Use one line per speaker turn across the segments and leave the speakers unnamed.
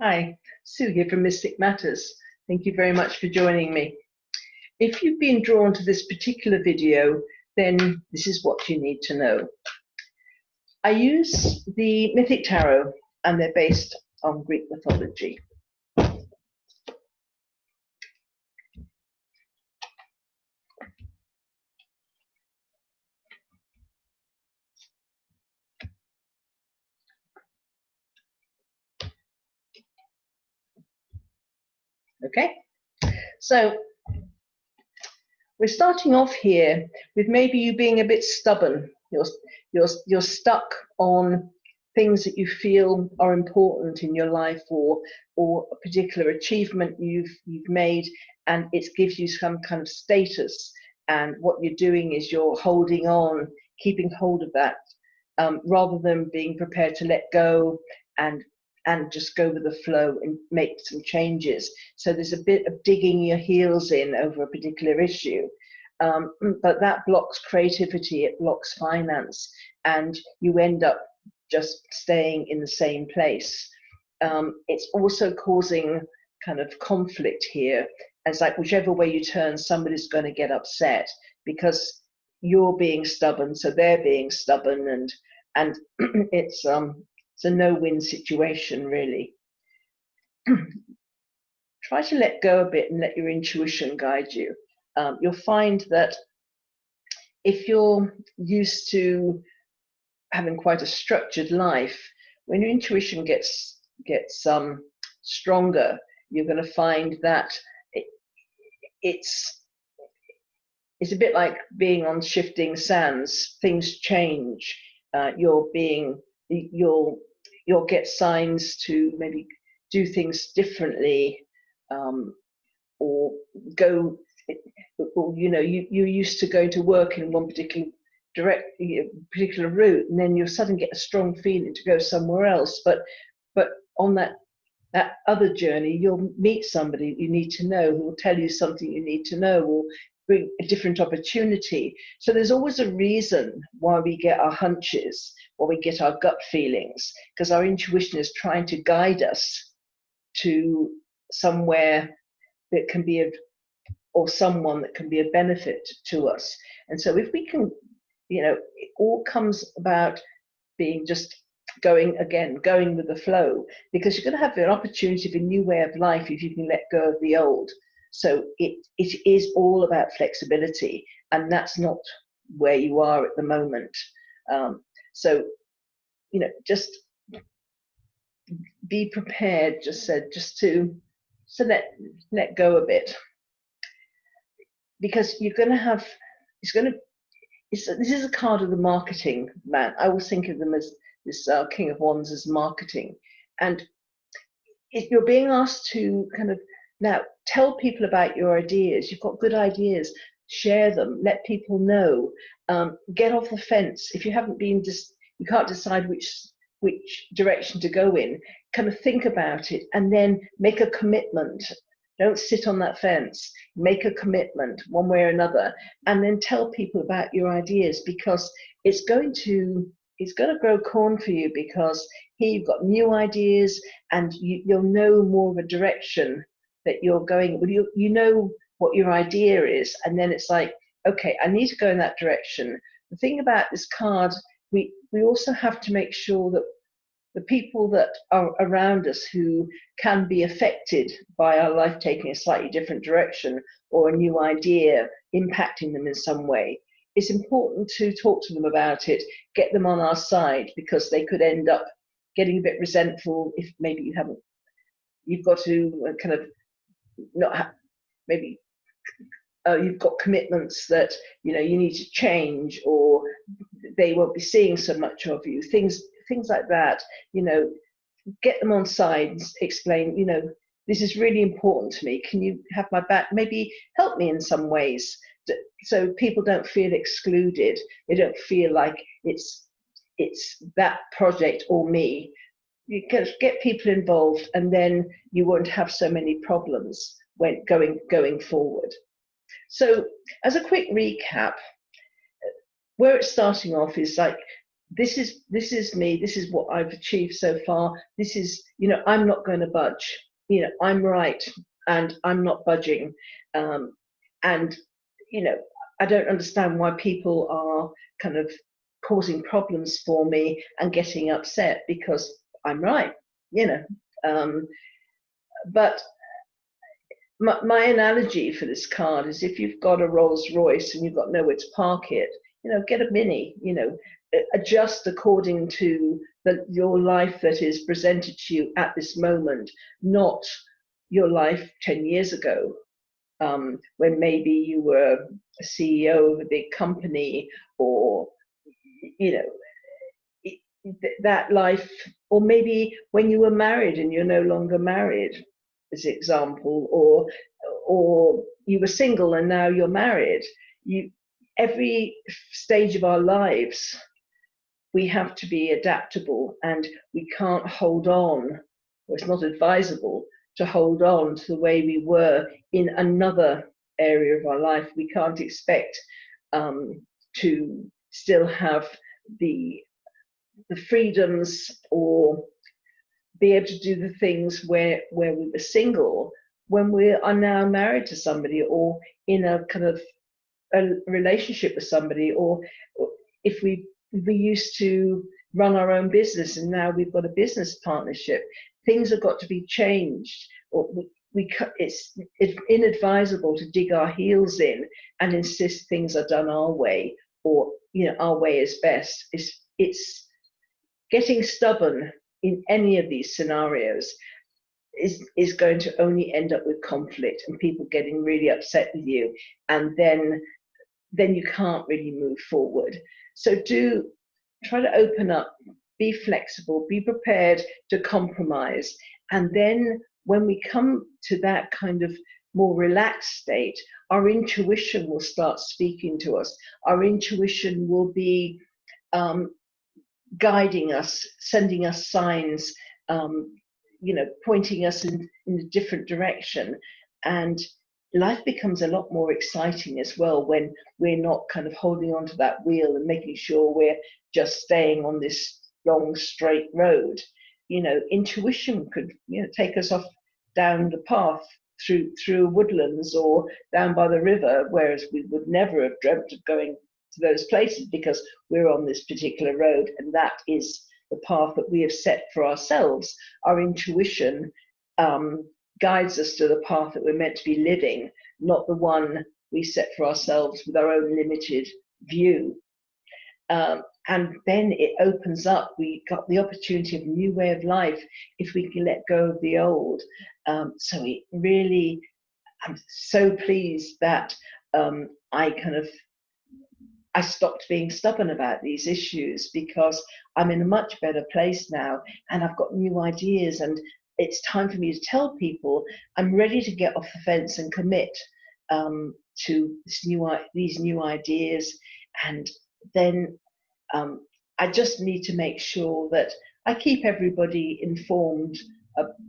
Hi, Sue here from Mystic Matters. Thank you very much for joining me. If you've been drawn to this particular video, then this is what you need to know. I use the Mythic Tarot, and they're based on Greek mythology. Okay, so we're starting off here with maybe you being a bit stubborn. You're stuck on things that you feel are important in your life, or a particular achievement you've made, and it gives you some kind of status. And what you're doing is you're holding on, keeping hold of that, rather than being prepared to let go and just go with the flow and make some changes. So there's a bit of digging your heels in over a particular issue. But that blocks creativity, it blocks finance, and you end up just staying in the same place. It's also causing kind of conflict here. It's like whichever way you turn, somebody's going to get upset because you're being stubborn, so they're being stubborn, and it's a no-win situation, really. Try to let go a bit and let your intuition guide you. You'll find that if you're used to having quite a structured life, when your intuition gets stronger, you're going to find that it's a bit like being on shifting sands. Things change. You'll get signs to maybe do things differently, or go, or you're used to going to work in one particular route, and then you'll suddenly get a strong feeling to go somewhere else. But on that other journey, you'll meet somebody you need to know who will tell you something you need to know, or bring a different opportunity. So there's always a reason why we get our hunches, or we get our gut feelings, because our intuition is trying to guide us to somewhere that can be or someone that can be a benefit to us. And so if we can, it all comes about being just going with the flow, because you're going to have an opportunity for a new way of life if you can let go of the old. So it is all about flexibility, and that's not where you are at the moment. So just be prepared, just to let go a bit, because you're going to have, this is a card of the marketing man. I always think of them as this King of Wands as marketing. And if you're being asked to kind of now tell people about your ideas, you've got good ideas, share them, let people know, get off the fence. If you haven't been, you can't decide which direction to go in, kind of think about it and then make a commitment. Don't sit on that fence. Make a commitment one way or another, and then tell people about your ideas, because it's going to grow corn for you, because here you've got new ideas, and you'll know more of a direction that you're going. Well, you know what your idea is, and then it's like, okay, I need to go in that direction. The thing about this card, we also have to make sure that the people that are around us who can be affected by our life taking a slightly different direction, or a new idea impacting them in some way, it's important to talk to them about it, get them on our side, because they could end up getting a bit resentful if maybe you've got to kind of not have, maybe you've got commitments that you need to change, or they won't be seeing so much of you, things like that. Get them on sides, explain, this is really important to me, can you have my back, maybe help me in some ways, so people don't feel excluded, they don't feel like it's that project or me. You can get people involved, and then you won't have so many problems when going forward. So as a quick recap, where it's starting off is like this is me, this is what I've achieved so far, this is, I'm not going to budge, I'm right, and I'm not budging. And I don't understand why people are kind of causing problems for me and getting upset because I'm right. But my analogy for this card is, if you've got a Rolls Royce and you've got nowhere to park it, get a Mini, adjust according to your life that is presented to you at this moment, not your life 10 years ago, when maybe you were a CEO of a big company, or, that life, or maybe when you were married and you're no longer married, as example, or you were single and now you're married. Every stage of our lives, we have to be adaptable, and we can't hold on, or it's not advisable to hold on to the way we were in another area of our life. We can't expect to still have the freedoms, or be able to do the things where we were single, when we are now married to somebody, or in a kind of a relationship with somebody, or if we used to run our own business and now we've got a business partnership, things have got to be changed. Or it's inadvisable to dig our heels in and insist things are done our way, or our way is best. It's getting stubborn in any of these scenarios is going to only end up with conflict and people getting really upset with you, and then you can't really move forward. So do try to open up, be flexible, be prepared to compromise, and then when we come to that kind of more relaxed state, our intuition will start speaking to us. Our intuition will be guiding us, sending us signs, pointing us in a different direction. And life becomes a lot more exciting as well when we're not kind of holding on to that wheel and making sure we're just staying on this long straight road. Intuition could take us off down the path through woodlands or down by the river, whereas we would never have dreamt of going to those places because we're on this particular road, and that is the path that we have set for ourselves. Our intuition guides us to the path that we're meant to be living, not the one we set for ourselves with our own limited view. And then it opens up. We got the opportunity of a new way of life if we can let go of the old. So it really, I'm so pleased that I stopped being stubborn about these issues, because I'm in a much better place now, and I've got new ideas, and it's time for me to tell people I'm ready to get off the fence and commit to these new ideas. And then I just need to make sure that I keep everybody informed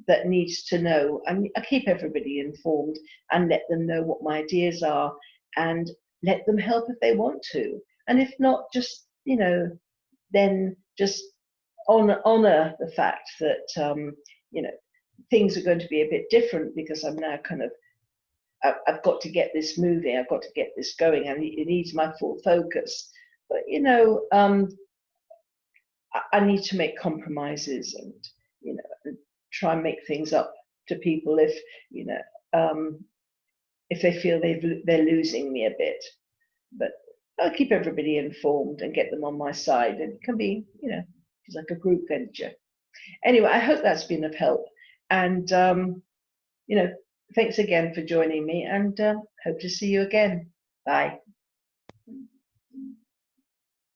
that needs to know. I keep everybody informed and let them know what my ideas are, and let them help if they want to. And if not, just, then just honor the fact that, things are going to be a bit different, because I'm now I've got to get this moving, I've got to get this going, and it needs my full focus. But, I need to make compromises, and, and try and make things up to people if they feel they're losing me a bit. But I'll keep everybody informed and get them on my side. And it can be, it's like a group venture. Anyway, I hope that's been of help. And, thanks again for joining me, and hope to see you again. Bye.